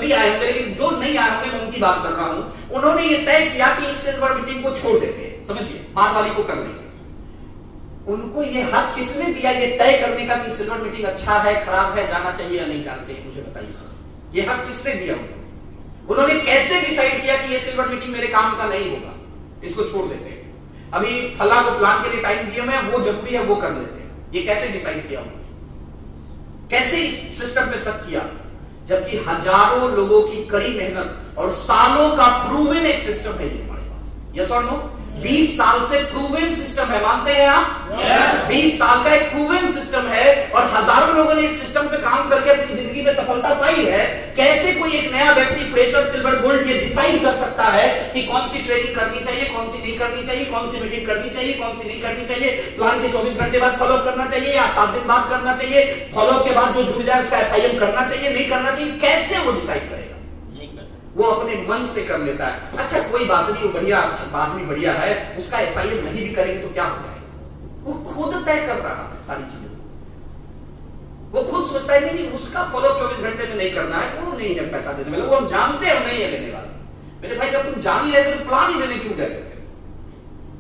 भी आए होंगे, लेकिन जो नहीं आए होंगे मैं उनकी बात कर रहा हूं, उन्होंने ये तय किया कि इस सिल्वर मीटिंग को छोड़ देते हैं, समझिए, बाद वाली को कर लेंगे। उनको ये हक किसने दिया ये तय करने का कि सिल्वर मीटिंग अच्छा है, खराब है, जाना चाहिए या नहीं जाना चाहिए, मुझे बताइए। ये हक किसने दिया उनको? उन्होंने कैसे डिसाइड किया कि ये सिल्वर मीटिंग मेरे काम का नहीं होगा, इसको छोड़ देते हैं, अभी फला को प्लान के लिए टाइम दिया मैं, वो जरूरी है वो कर लेते हैं। ये कैसे डिसाइड किया उन्होंने? कैसे इस सिस्टम पे शक किया? जबकि हजारों लोगों की कड़ी मेहनत और सालों का प्रूवन एक सिस्टम है ये हमारे पास। यस और नो? 20 साल से प्रूवन सिस्टम है, मानते हैं आप? yes. 20 साल का एक प्रूवन सिस्टम है और हजारों लोगों ने इस सिस्टम पे काम करके अपनी जिंदगी में सफलता पाई है। कैसे कोई एक नया व्यक्ति फ्रेशर सिल्वर गोल्ड ये डिसाइड कर सकता है कि कौन सी ट्रेनिंग करनी चाहिए, कौन सी नहीं करनी चाहिए, कौन सी मीटिंग करनी चाहिए, कौन सी नहीं करनी चाहिए, प्लान के 24 घंटे बाद फॉलोअप करना चाहिए या 7 दिन बाद करना चाहिए, फॉलोअप के बाद जो जुड़ जाए उसका FIM करना चाहिए, नहीं करना चाहिए, कैसे वो डिसाइड करेगा? वो अपने मन से कर लेता है। अच्छा कोई बात नहीं, वो बढ़िया आदमी बढ़िया है, उसका FIM नहीं भी करेंगे तो क्या हो जाएगा? वो खुद तय कर रहा है सारी चीजें, वो खुद सोचता है नहीं उसका फॉलोअप 24 घंटे में नहीं करना है, वो नहीं है पैसा देने वाला, वो हम जानते हैं नहीं है देने वाला। मेरे भाई जब तुम जान ही रहे थे तो प्लान ही देने क्यों गए थे?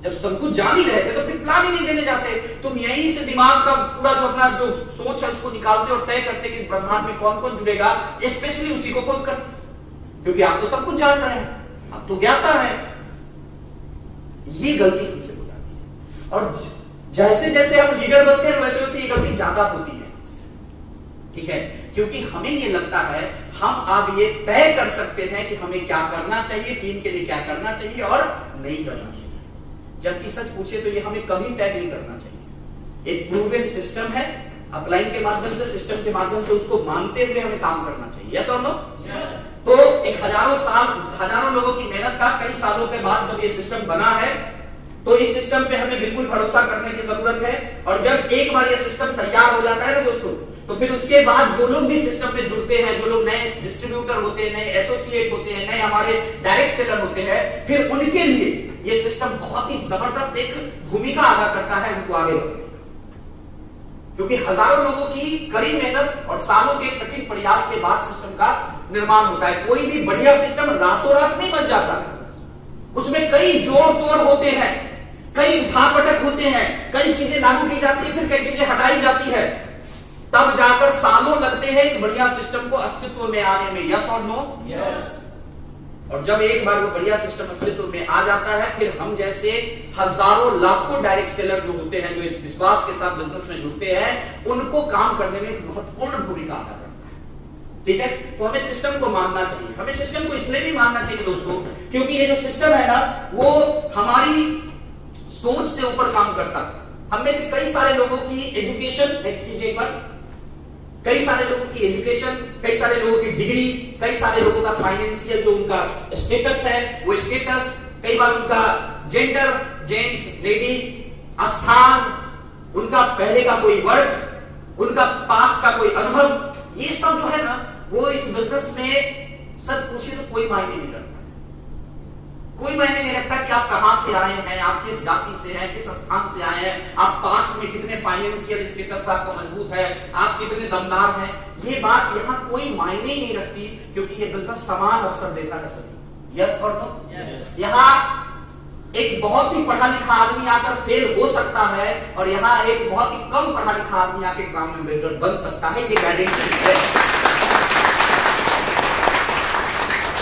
जब सब कुछ जान ही रहे थे तो फिर प्लान ही नहीं देने जाते। तुम यहीं से दिमाग का पूरा जो अपना जो सोच है उसको निकालते और तय करते कि इस ब्रह्मांड में कौन कौन जुड़ेगा, स्पेशली उसी को कौन कर, क्योंकि आप तो सब कुछ जान रहे हैं, आप तो ज्ञाता है। ये गलती हमसे हो जाती है और जैसे जैसे हम लीडर बनते हैं वैसे वैसे ये गलती ज्यादा होती है, ठीक है? क्योंकि हमें ये लगता है हम अब ये तय कर सकते हैं कि हमें क्या करना चाहिए, टीम के लिए क्या करना चाहिए और नहीं करना चाहिए, जबकि सच पूछे तो ये हमें कभी तय नहीं करना चाहिए। एक प्रूवन सिस्टम है, अपलाइन के माध्यम से, सिस्टम के माध्यम से उसको मानते हुए हमें काम करना चाहिए। यस और नो? तो एक हजारों लोगों की मेहनत का कई सालों के बाद जब ये सिस्टम बना है तो इस सिस्टम पे हमें बिल्कुल भरोसा करने की जरूरत है। और जब एक बार ये सिस्टम तैयार हो जाता है ना दोस्तों, तो फिर उसके बाद जो लोग भी सिस्टम पे जुड़ते हैं, जो लोग नए डिस्ट्रीब्यूटर होते हैं, नए एसोसिएट होते हैं, नए हमारे डायरेक्ट सेलर होते हैं, फिर उनके लिए ये सिस्टम बहुत ही जबरदस्त एक भूमिका अदा करता है उनको आगे बढ़ने, क्योंकि हजारों लोगों की कड़ी मेहनत और सालों के कठिन प्रयास के बाद सिस्टम का निर्माण होता है। कोई भी बढ़िया सिस्टम रातों रात नहीं बन जाता, उसमें कई जोड़ तोड़ होते हैं, कई उठापटक होते हैं, कई चीजें लागू की जाती है, फिर कई चीजें हटाई जाती है, तब जाकर सालों लगते हैं एक बढ़िया सिस्टम को अस्तित्व में आने में। यस और नो? यस। और जब एक बार वो बढ़िया सिस्टम अस्तित्व में आ जाता है, फिर हम जैसे हजारों लाखों डायरेक्ट सेलर जो होते हैं, जो एक विश्वास के साथ बिजनेस में जुड़ते हैं, उनको काम करने में एक महत्वपूर्ण भूमिका अदा करता है। ठीक है? तो हमें सिस्टम को मानना चाहिए। हमें सिस्टम को इसलिए भी मानना चाहिए दोस्तों, क्योंकि ये जो सिस्टम है ना, वो हमारी सोच से ऊपर काम करता है। हम में से कई सारे लोगों की एजुकेशन, नेक्स्ट कीजिए एक बार, कई सारे लोगों की एजुकेशन, कई सारे लोगों की डिग्री, कई सारे लोगों का फाइनेंशियल जो उनका स्टेटस है, वो स्टेटस, कई बार उनका जेंडर, जेंट्स, लेडी, स्थान, उनका पहले का कोई वर्क, उनका पास्ट का कोई अनुभव, ये सब जो है ना, वो इस बिजनेस में सच पूछे तो कोई मायने नहीं रखता। कोई मायने नहीं रखता कि आप कहां से आए हैं, आप किस जाति से हैं, किस स्थान से आए हैं, आप पास्ट में कितने फाइनेंशियल स्टेटस आपका मजबूत है, आप कितने दमदार हैं, ये बात यहाँ कोई मायने ही नहीं रखती, क्योंकि ये बिजनेस समान अवसर देता है सभी। यस और नो? यहाँ एक बहुत ही पढ़ा लिखा आदमी आकर फेल हो सकता है और यहाँ एक बहुत ही कम पढ़ा लिखा आदमी आके काम में बेहतर बन सकता है, ये गारंटी है।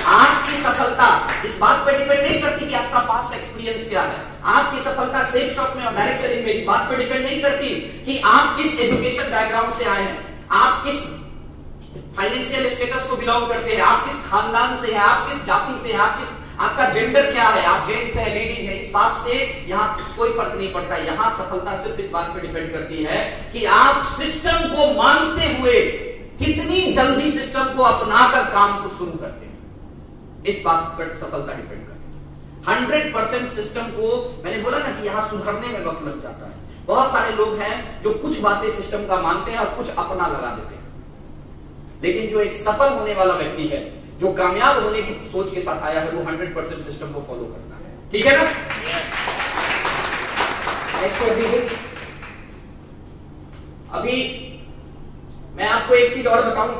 आपकी सफलता इस बात पर डिपेंड नहीं करती कि आपका पास्ट एक्सपीरियंस क्या है। आपकी सफलता सेल्स शॉप में और डायरेक्ट सेलिंग में इस बात पर डिपेंड नहीं करती कि आप किस एजुकेशन बैकग्राउंड से आए हैं, आप किस फाइनेंशियल स्टेटस को बिलोंग करते हैं, आप किस खानदान से हैं, आप किस जाति से हैं, आपका जेंडर क्या है, आप जेंट्स हैं, लेडीज हैं, इस बात से यहाँ कोई फर्क नहीं पड़ता। यहाँ सफलता सिर्फ इस बात पर डिपेंड करती है कि आप सिस्टम को मानते हुए कितनी जल्दी सिस्टम को अपनाकर काम को शुरू करते हैं, इस बात पर सफलता डिपेंड करती है। 100% सिस्टम को, मैंने बोला ना कि यहां सुधरने में वक्त लग जाता है। बहुत सारे लोग हैं जो कुछ बातें सिस्टम का मानते हैं और कुछ अपना लगा देते हैं, लेकिन जो एक सफल होने वाला व्यक्ति है, जो कामयाब होने की सोच के साथ आया है, वो 100% सिस्टम को फॉलो करता है। ठीक है ना? अभी मैं आपको एक चीज और बताऊं,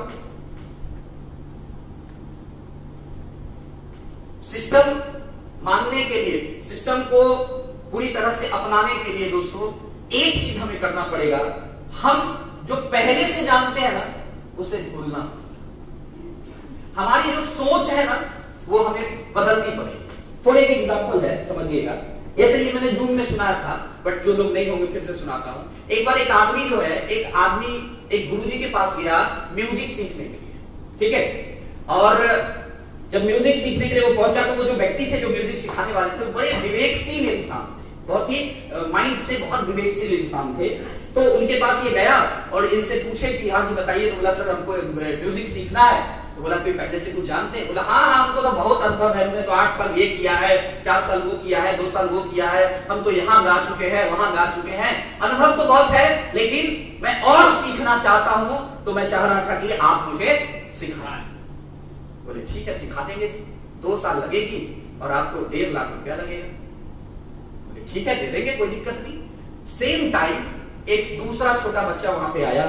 सिस्टम मानने के लिए, सिस्टम को पूरी तरह से अपनाने के लिए दोस्तों एक चीज हमें करना पड़ेगा, हम जो पहले से जानते हैं ना उसे भूलना। हमारी जो सोच है ना वो हमें बदलनी पड़ेगी। फॉर एक एग्जांपल है, समझिएगा, ऐसे ही मैंने जून में सुनाया था, बट जो लोग नहीं होंगे फिर से सुनाता हूं। एक बार एक आदमी जो है, एक आदमी एक गुरुजी के पास गया म्यूजिक सीखने के लिए, ठीक है। और जब म्यूजिक सीखने के लिए वो पहुंचा तो वो जो व्यक्ति थे जो म्यूजिक सिखाने वाले थे, बड़े विवेकशील इंसान थे, बहुत ही माइंड से बहुत विवेकशील इंसान थे। तो उनके पास ये गया और इनसे पूछे कि हाँ जी बताइए। तो बोला सर हमको म्यूजिक सीखना है। तो बोला कोई पहले से कुछ जानते हैं? बोला हाँ हमको तो बहुत अनुभव है, हमने तो 8 साल ये किया है, 4 साल वो किया है, 2 साल वो किया है, हम तो यहाँ गा चुके हैं, वहां गा चुके हैं, अनुभव तो बहुत है, लेकिन मैं और सीखना चाहता हूं, तो मैं चाह रहा था कि आप मुझे सिखाएं। बोले ठीक है सिखा देंगे जी, 2 साल लगेगी और आपको 1.5 लाख रुपया लगेगा। बोले ठीक है दे देंगे, कोई दिक्कत नहीं। सेम टाइम एक दूसरा छोटा बच्चा वहां पे आया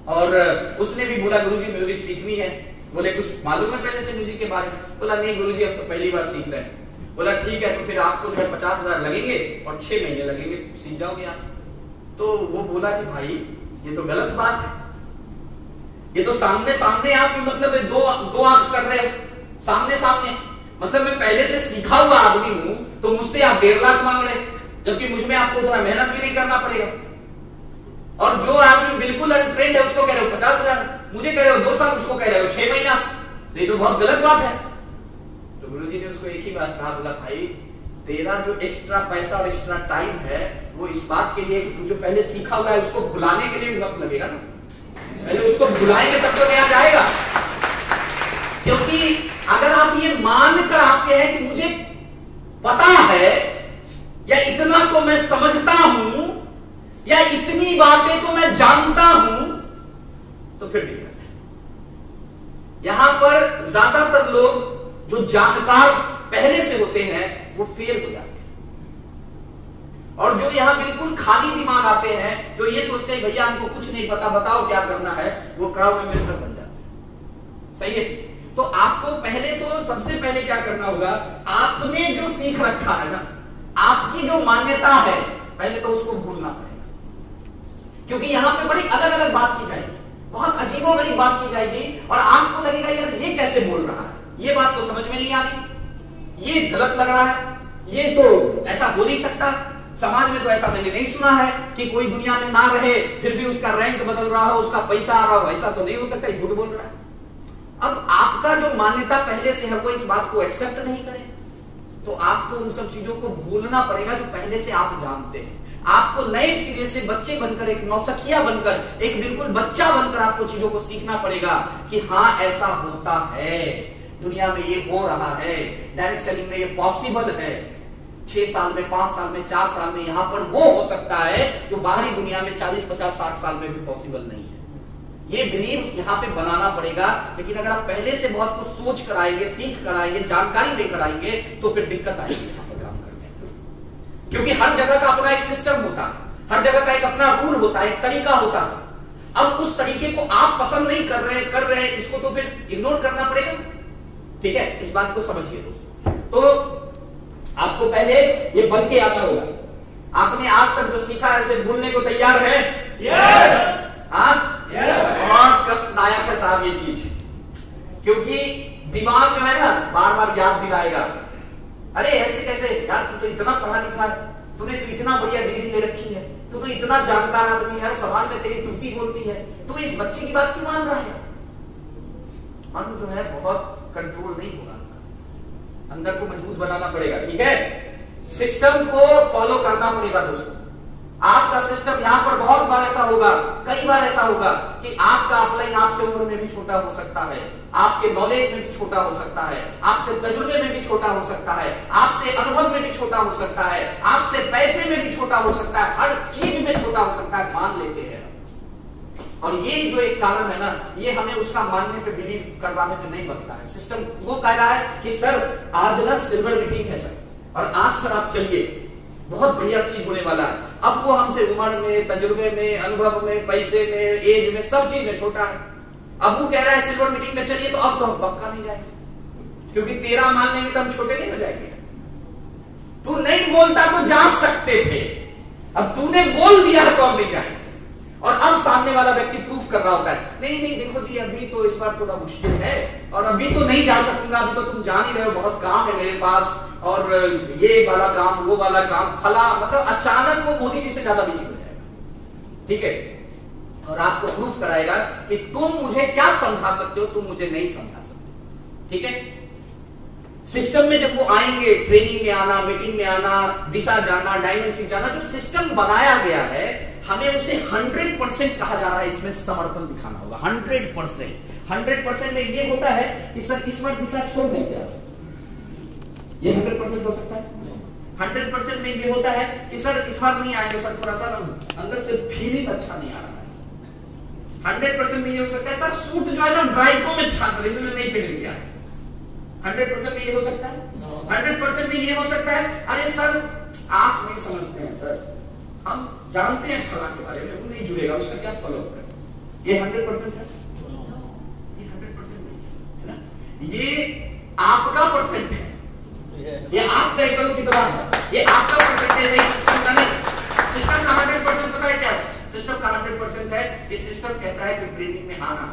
और उसने भी बोला गुरुजी म्यूजिक सीखनी है। बोले कुछ मालूम है पहले से म्यूजिक के बारे में? बोला नहीं गुरुजी हम तो पहली बार सीख रहे हैं। बोला ठीक है तो फिर आपको जो है 50,000 लगेंगे और 6 महीने लगेंगे, सीख जाओगे आप। तो वो बोला कि भाई ये तो गलत बात है, ये तो सामने सामने आप मतलब दो आंख कर रहे हो, सामने सामने, मतलब मैं पहले से सीखा हुआ आदमी हूं तो मुझसे आप 1.5 लाख मांग रहे, जबकि मुझमें आपको उतना मेहनत भी नहीं करना पड़ेगा। और जो आदमी बिल्कुल अनट्रेंड है उसको कह रहे हो 50,000, मुझे कह रहे हो 2 साल, उसको कह रहे हो 6 महीना, ये तो बहुत गलत बात है। तो गुरुजी ने उसको एक ही बात कहा, बोला भाई तेरा जो एक्स्ट्रा पैसा और एक्स्ट्रा टाइम है वो इस बात के लिए कि जो पहले सीखा हुआ है उसको भुलाने के लिए भी वक्त लगेगा ना, पहले उसको भुलाएंगे तब तो नया जाएगा। क्योंकि अगर आप ये मानकर आते हैं कि मुझे पता है या इतना तो मैं समझता हूं या इतनी बातें तो मैं जानता हूं, तो फिर दिक्कत है। यहां पर ज्यादातर लोग जो जानकार पहले से होते हैं वो फेल हो जाते हैं, और जो यहां बिल्कुल खाली दिमाग आते हैं, जो ये सोचते हैं भैया हमको कुछ नहीं पता, बताओ क्या करना है, वो क्राउड में मेंबर बन जाते हैं। सही है। तो आपको पहले तो सबसे पहले क्या करना होगा, आपने जो सीख रखा है ना, आपकी जो मान्यता है, पहले तो उसको भूलना पड़ेगा। क्योंकि यहां पे बड़ी अलग अलग बात की जाएगी, बहुत अजीबोगरीब बात की जाएगी, और आपको लगेगा यार ये कैसे बोल रहा है, ये बात तो समझ में नहीं आ रही, ये गलत लग रहा है, ये तो ऐसा हो नहीं सकता, समाज में तो ऐसा मैंने नहीं सुना है कि कोई दुनिया में ना रहे फिर भी उसका रैंक बदल रहा हो, उसका पैसा आ रहा हो, ऐसा तो नहीं हो सकता, झूठ बोल रहा है। अब आपका जो मान्यता पहले से है वो इस बात को एक्सेप्ट नहीं करे, तो आपको उन सब चीजों को भूलना पड़ेगा जो पहले से आप जानते हैं। आपको नए सिरे से बच्चे बनकर, एक नौसखिया बनकर, एक बिल्कुल बच्चा बनकर आपको चीजों को सीखना पड़ेगा कि हाँ ऐसा होता है, दुनिया में ये हो रहा है, डायरेक्ट सेलिंग में ये पॉसिबल है, 6 साल में, 5 साल में, 4 साल में यहां पर वो हो सकता है जो बाहरी दुनिया में 40, 50, 60 साल में भी पॉसिबल नहीं है। ये बिलीव यहां पे बनाना पड़ेगा। लेकिन अगर आप पहले से बहुत कुछ सोच कर आएंगे, सीख कर आएंगे, जानकारी लेकर आएंगे, तो फिर दिक्कत आएगी यहां पर काम करने में। क्योंकि हर जगह का अपना एक सिस्टम होता है, हर जगह का एक अपना रूल होता है, एक तरीका होता है। अब उस तरीके को आप पसंद नहीं कर रहे हैं, इसको तो फिर इग्नोर करना पड़ेगा। ठीक है, इस बात को समझिए दोस्तों। तो आपको पहले ये बन के आना होगा। आपने आज तक जो सीखा है उसे भूलने को तैयार है? यस। हाँ, बहुत कष्टदायक है साहब ये चीज, क्योंकि दिमाग जो है ना बार बार याद दिलाएगा, अरे ऐसे कैसे यार, तू तो इतना पढ़ा लिखा है, तूने तो इतना बढ़िया डिग्री ले रखी है, तू तो इतना जानकार आदमी है, समाज में तेरी तूती बोलती है, तू इस बच्चे की बात क्यों मान रहा है? मन जो है बहुत कंट्रोल नहीं होगा, अंदर को मजबूत बनाना पड़ेगा। ठीक है, सिस्टम को फॉलो करना पड़ेगा दोस्तों। आपका सिस्टम यहां पर बहुत बार ऐसा होगा, कई बार ऐसा होगा कि आपका अपलाइन आपसे उम्र में भी छोटा हो सकता है, आपके नॉलेज में भी छोटा हो सकता है, आपसे तजुर्बे में भी छोटा हो सकता है, आपसे अनुभव में भी छोटा हो सकता है, आपसे पैसे में भी छोटा हो सकता है, हर चीज में छोटा हो सकता है, मान लेते हैं। और ये जो एक कारण है ना, ये हमें उसका मानने पे, बिलीव करवाने पे नहीं बनता है। सिस्टम वो कह रहा है कि सर आज ना सिल्वर मीटिंग है सर, और आज सर आप चलिए, बहुत बढ़िया चीज होने वाला है। अब वो हमसे उम्र में, तजुर्बे में, अनुभव में, पैसे में, एज में, सब चीज में छोटा है। अब वो कह रहा है सिल्वर मीटिंग में चलिए, तो अब तो हम पक्का नहीं जाएंगे। क्योंकि तेरा मान लेंगे तो हम छोटे नहीं हो जाएंगे। तू नहीं बोलता तो जा सकते थे, अब तूने बोल दिया तो अब नहीं जाएंगे। और अब सामने वाला व्यक्ति प्रूफ कर रहा होता है, नहीं नहीं देखो जी अभी तो इस बार थोड़ा मुश्किल है और अभी तो नहीं जा सकूंगा, अभी तो तुम जान ही रहे हो बहुत काम है मेरे पास और ये वाला काम वो वाला काम फला, मतलब अचानक वो मोदी जी से ज्यादा बिजी हो जाएगा। ठीक है, और आपको प्रूफ कराएगा कि तुम मुझे क्या समझा सकते हो, तुम मुझे नहीं समझा सकते। ठीक है, सिस्टम में जब वो आएंगे, ट्रेनिंग में आना, मीटिंग में आना, दिशा जाना, डायमेंशन जाना, जो सिस्टम बनाया गया है हमें उसे 100% कहा जा रहा है, इसमें समर्पण दिखाना होगा। 100% में ये होता है कि सर इस बार दिशा छोड़ दें क्या, ये 100% हो सकता है। 100% में ये होता है कि सर इस बार नहीं आएंगे सर, थोड़ा सा अंदर से फीलिंग अच्छा नहीं आ रहा है। 100% में ये हो सकता है सर सूट जो है ना ड्राइवों में छास रही इसलिए नहीं फिर गया। 100% में ये हो सकता है। 100% में ये हो सकता है अरे सर आप नहीं समझते हैं सर, हम जानते हैं फला के बारे में, वो नहीं जुड़ेगा, उसका क्या फॉलो करें। ये 100% है, ये 100% नहीं है ना, ये आपका परसेंट है, ये आप तय करो कितना है, ये आपका परसेंटेज है, सिस्टम का नहीं। सिस्टम का 100% पता है क्या है? सिस्टम का 100% है, ये सिस्टम कहता है कि ट्रेनिंग में आना।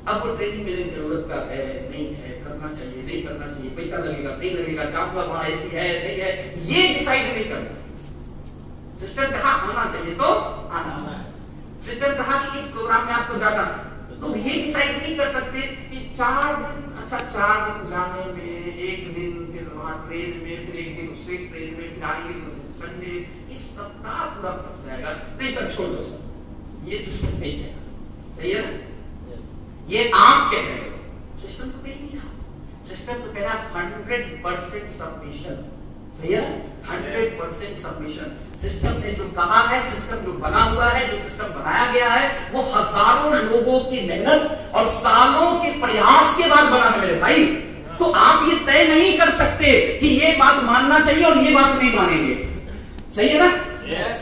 अब वो ट्रेनिंग मेरी जरूरत का है नहीं है, करना चाहिए नहीं करना चाहिए, पैसा लगेगा नहीं लगेगा, काम का वहां ऐसी है नहीं है, ये डिसाइड नहीं करना। सिस्टम कहा आना चाहिए तो आना चाहिए। सिस्टम कहा कि इस प्रोग्राम में आपको जाना है, तो ये डिसाइड नहीं कर सकते कि 4 दिन, अच्छा 4 दिन जाने में, 1 दिन फिर वहां ट्रेन में, फिर 1 दिन उससे ट्रेन में, फिर आएंगे संडे, इस सप्ताह पूरा फंस जाएगा। नहीं सर छोड़ दो सर, ये सिस्टम नहीं है। सही है ना, ये आप कह रहे हो, सिस्टम तो कह नहीं रहा। सिस्टम तो कह रहा 100% सबमिशन। सही है, 100% सबमिशन। सिस्टम ने जो कहा है, सिस्टम जो बना हुआ है, जो सिस्टम बनाया गया है, वो हजारों लोगों की मेहनत और सालों के प्रयास के बाद बना है मेरे भाई। तो आप ये तय नहीं कर सकते कि ये बात मानना चाहिए और ये बात नहीं मानेंगे। सही है ना? yes.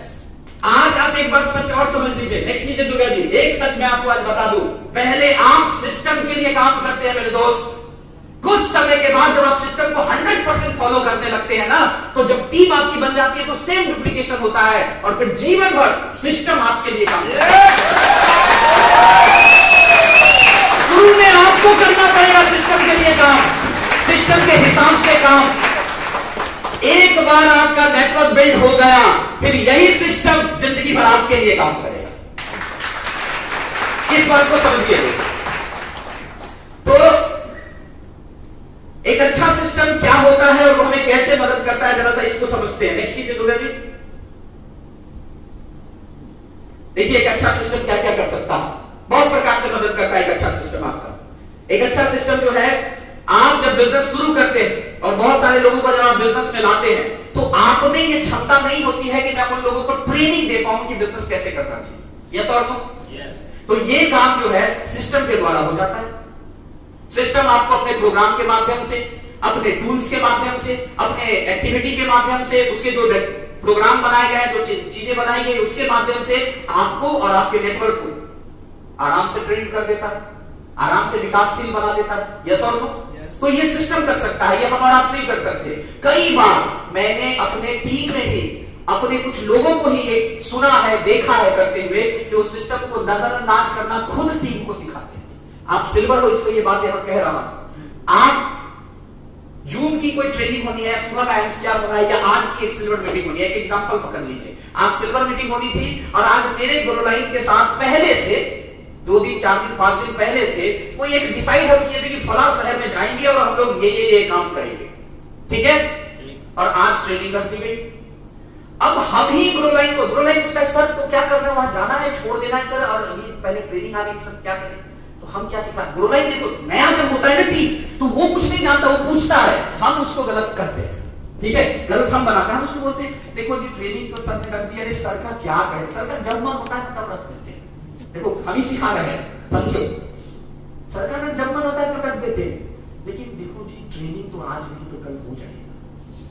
आज आप एक बात सच और समझ लीजिए। नेक्स्ट लीजिए दुर्गा जी, एक सच मैं आपको आज बता दूं। पहले आप सिस्टम के लिए काम करते हैं मेरे दोस्त, कुछ समय के बाद जब आप सिस्टम को 100% फॉलो करने लगते हैं ना, तो जब टीम आपकी बन जाती है तो सेम डुप्लीकेशन होता है और फिर जीवन भर सिस्टम आपके लिए काम करता है। शुरू में आपको करना पड़ेगा सिस्टम के लिए काम, सिस्टम के हिसाब से काम। एक बार आपका नेटवर्क बिल्ड हो गया, फिर यही सिस्टम जिंदगी भर आपके लिए काम करेगा। इस बात को समझिए। तो एक अच्छा सिस्टम क्या होता है और वो हमें कैसे मदद करता है, जरा सा इसको समझते हैं। नेक्स्ट कीजिए दुर्गा जी। देखिए एक अच्छा सिस्टम क्या क्या कर सकता है, बहुत प्रकार से मदद करता है एक अच्छा सिस्टम आपका। एक अच्छा सिस्टम जो है, आप जब बिजनेस शुरू करते हैं और बहुत सारे लोगों को जब आप बिजनेस में लाते हैं, तो आप में ये क्षमता नहीं होती है कि मैं उन लोगों को ट्रेनिंग दे पाऊं कि बिजनेस कैसे करना चाहिए। यस और नो? yes. तो ये काम जो है सिस्टम के द्वारा हो जाता है। सिस्टम आपको अपने प्रोग्राम के माध्यम से, अपने टूल्स के माध्यम से, अपने एक्टिविटी के माध्यम से, उसके जो प्रोग्राम बनाए गए, जो चीजें बनाई गई उसके माध्यम से आपको और आपके नेटवर्क को आराम से ट्रेन कर देता है, आराम से विकासशील बना देता है। यस और नो? तो ये सिस्टम कर सकता है, ये हम और आप नहीं कर सकते। कई बार मैंने अपने टीम में ही अपने कुछ लोगों को ही ये सुना है, देखा है करते हुए कि उस सिस्टम को नजरअंदाज करना खुद टीम को सिखाते हैं। आप सिल्वर हो इसलिए ये बात यहां कह रहा हूं। आप जूम की कोई ट्रेनिंग होनी है, सुबह का एमसीआर होना है, या आज की एक सिल्वर मीटिंग होनी है, एक एग्जांपल पकड़ लीजिए। आज सिल्वर मीटिंग होनी थी और आज मेरे ग्रोलाइन के साथ पहले से 2 दिन 4 दिन 5 दिन पहले से कोई एक डिसाइड हम किए थे कि फला शहर में जाएंगे और हम लोग ये काम करेंगे। ठीक है, और आज ट्रेनिंग रख दी गई। अब हम ही ग्रोलाइन पूछता है सर तो क्या करना है, वहां जाना है, छोड़ देना है सर, और अभी पहले ट्रेनिंग आ गई सर क्या करें। तो हम क्या सिखा, ग्रोलाइन देखो नया जब होता है ना टीम, तो वो कुछ नहीं जानता, वो पूछता है, हम उसको गलत करते हैं। ठीक है, गलत हम बनाते हैं, हम उसको बोलते हैं देखो जी ट्रेनिंग तो सर ने रख दिया, अरे सर का क्या करें, सर का जब मन होता है तब रख देते हैं। देखो हम ही सिखा रहे हैं, समझो, सर का जब मन होता है तब रख देते हैं। लेकिन देखो जी ट्रेनिंग तो आज नहीं तो कल हो जाएगा,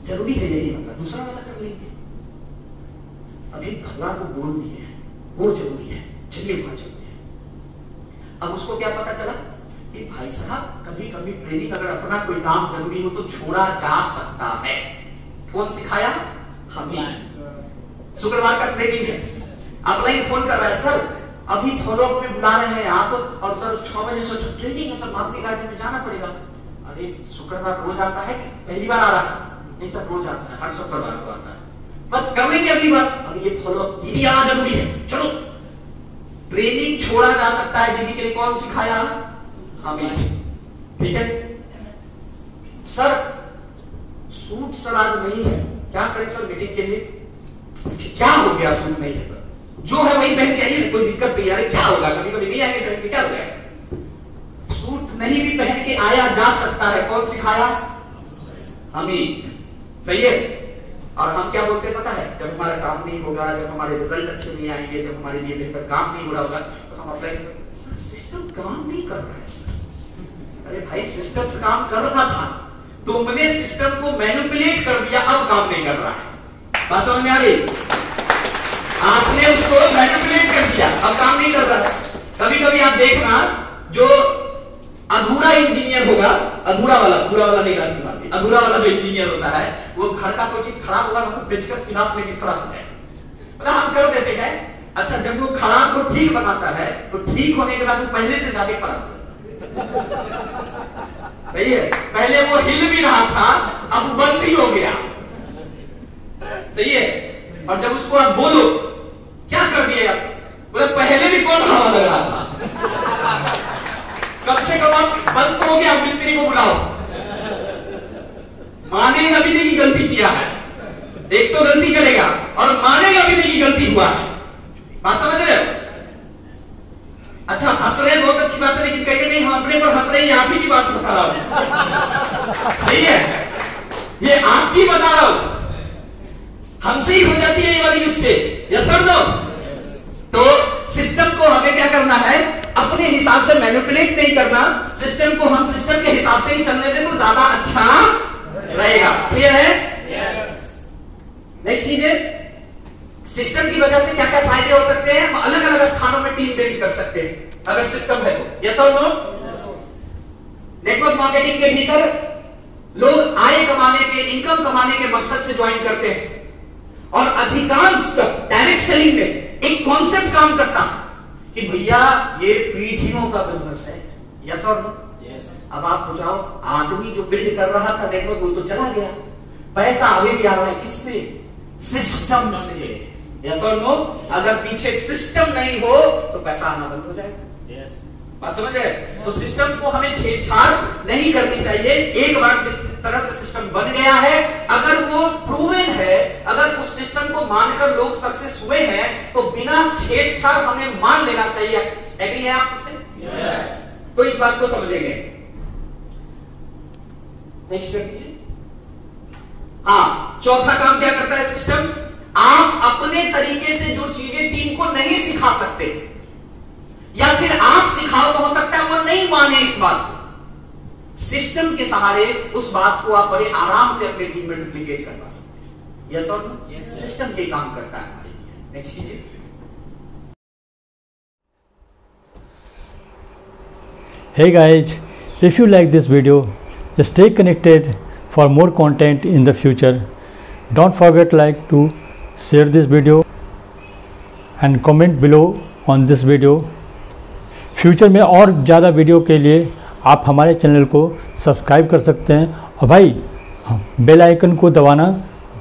जरूरी है यही, मतलब दूसरा वाला कर लेंगे, अभी भला को बोल दिए वो जरूरी है, चलिए वहां चलते हैं। अब उसको क्या पता चला कि भाई साहब कभी कभी ट्रेनिंग अगर अपना कोई काम जरूरी हो तो छोड़ा जा सकता है। कौन सिखाया? हमें। शुक्रवार का ट्रेनिंग है, अपलाइन फोन कर रहा है, सर अभी फॉलोअप में बुला रहे हैं आप, और सर 6 बजे से ट्रेनिंग है, सर माधुरी गार्डन में जाना पड़ेगा। अरे शुक्रवार रोज आता है कि पहली बार आ रहा है? नहीं सर रोज आता है, हर शुक्रवार को आता है। बस कर लेंगे अगली बार। अभी ये फॉलोअप दीदी आना जरूरी है, चलो। ट्रेनिंग छोड़ा जा सकता है दीदी के लिए। कौन सिखाया? हमें। ठीक है सर, सूट सर आज नहीं है, क्या करें सर मीटिंग के लिए? क्या हो गया सूट नहीं है? जो है वही पहन के आइए, कोई दिक्कत नहीं। यार क्या होगा, कभी कभी नहीं आएंगे पहन के, क्या हो जाएगा? सूट नहीं भी पहन के आया जा सकता है। कौन सिखाया? हमें। सही है। और हम क्या बोलते हैं पता है? जब हमारा काम नहीं होगा, जब हमारे रिजल्ट अच्छे नहीं आएंगे, जब हमारे लिए बेहतर काम नहीं हो रहा होगा, तो हम अप्लाई करते, सिस्टम काम नहीं कर रहा है सर। अरे भाई सिस्टम काम कर रहा था, तुमने सिस्टम को मैनिपुलेट कर दिया, अब काम नहीं कर रहा है। बात समझ में आ गई? आपने उसको मैनिपुलेट कर दिया, अब काम नहीं कर रहा है। कभी कभी आप देखना, जो अधूरा इंजीनियर होगा, अधूरा वाला, पूरा वाला नहीं राखी मारती, अधूरा वाला जो इंजीनियर होता है, वो घर का कोई चीज खराब होगा ना, पेचकस पिलास लेके खराब हो जाएगा, मतलब हम कर देते हैं। अच्छा जब वो खराब को ठीक बनाता है, तो ठीक होने के बाद वो पहले से ज्यादा खराब हो जाता है। सही है। पहले वो हिल भी रहा था, अब बंद ही हो गया। सही है। और जब उसको आप बोलो क्या कर दिया, बोले पहले भी कौन हवा लग रहा था, कम से कम आप बंद तो हो गया, मिस्त्री को बुलाओ। मानेगा भी नहीं कि गलती किया है, एक तो गलती करेगा और मानेगा भी नहीं कि गलती हुआ है। बात समझ रहे हो? अच्छा हंस रहे बहुत अच्छी बात है, लेकिन कहेंगे नहीं हम अपने पर हंस रहे हैं, आप ही की बात बता रहा हूं। सही है, ये आपकी बता रहा हूं, हमसे ही हो जाती है ये वाली मिस्टेक। Yes sir no? तो सिस्टम को हमें क्या करना है, अपने हिसाब से मैनिपुलेट नहीं करना, सिस्टम को हम सिस्टम के हिसाब से ही चलने दें तो ज्यादा अच्छा रहेगा। क्लियर है? नेक्स्ट चीज है, सिस्टम की वजह से क्या क्या फायदे हो सकते हैं। हम अलग अलग स्थानों में टीम बिल्ड कर सकते हैं अगर सिस्टम है तो। यस और नो? नेटवर्क मार्केटिंग के भीतर लोग आय कमाने के, इनकम कमाने के मकसद से ज्वाइन करते हैं, और अधिकांश डायरेक्ट सेलिंग में एक कॉन्सेप्ट काम करता है कि भैया ये पीढ़ियों का बिजनेस है। यस और नो? अब आप पूछाओ, आदमी जो बिल्ड कर रहा था नेटवर्क वो तो चला गया, पैसा अभी भी आ रहा है किससे? सिस्टम से। यस और नो? अगर पीछे सिस्टम नहीं हो तो पैसा आना बंद हो जाएगा। बात समझ रहे? तो सिस्टम को हमें छेड़छाड़ नहीं करनी चाहिए। एक बार जिस तरह से सिस्टम बन गया है, अगर वो प्रूवन है, अगर उस सिस्टम को मानकर लोग सक्सेस हुए हैं, तो बिना छेड़छाड़ हमें मान लेना चाहिए। एग्री है आप उससे? तो इस बात को समझेंगे। नेक्स्ट कर दीजिए। हाँ, चौथा काम क्या करता है सिस्टम? आप अपने तरीके से जो चीजें टीम को नहीं सिखा सकते, या फिर आप सिखाओ तो हो सकता है वो नहीं माने इस बात को, सिस्टम के सहारे उस बात को आप बड़े आराम से अपने टीम में डुप्लीकेट करवा सकते हैं। यस और नो? सिस्टम के काम करता है हमारे लिए। नेक्स्ट कीजिए। Hey guys, if you like this video, stay connected for more content in the future. Don't forget to share this video and comment below on this video. Future में और ज़्यादा वीडियो के लिए आप हमारे चैनल को subscribe कर सकते हैं, और भाई बेल आइकन को दबाना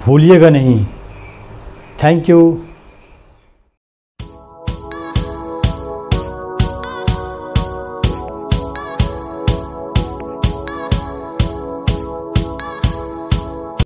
भूलिएगा नहीं। Thank you.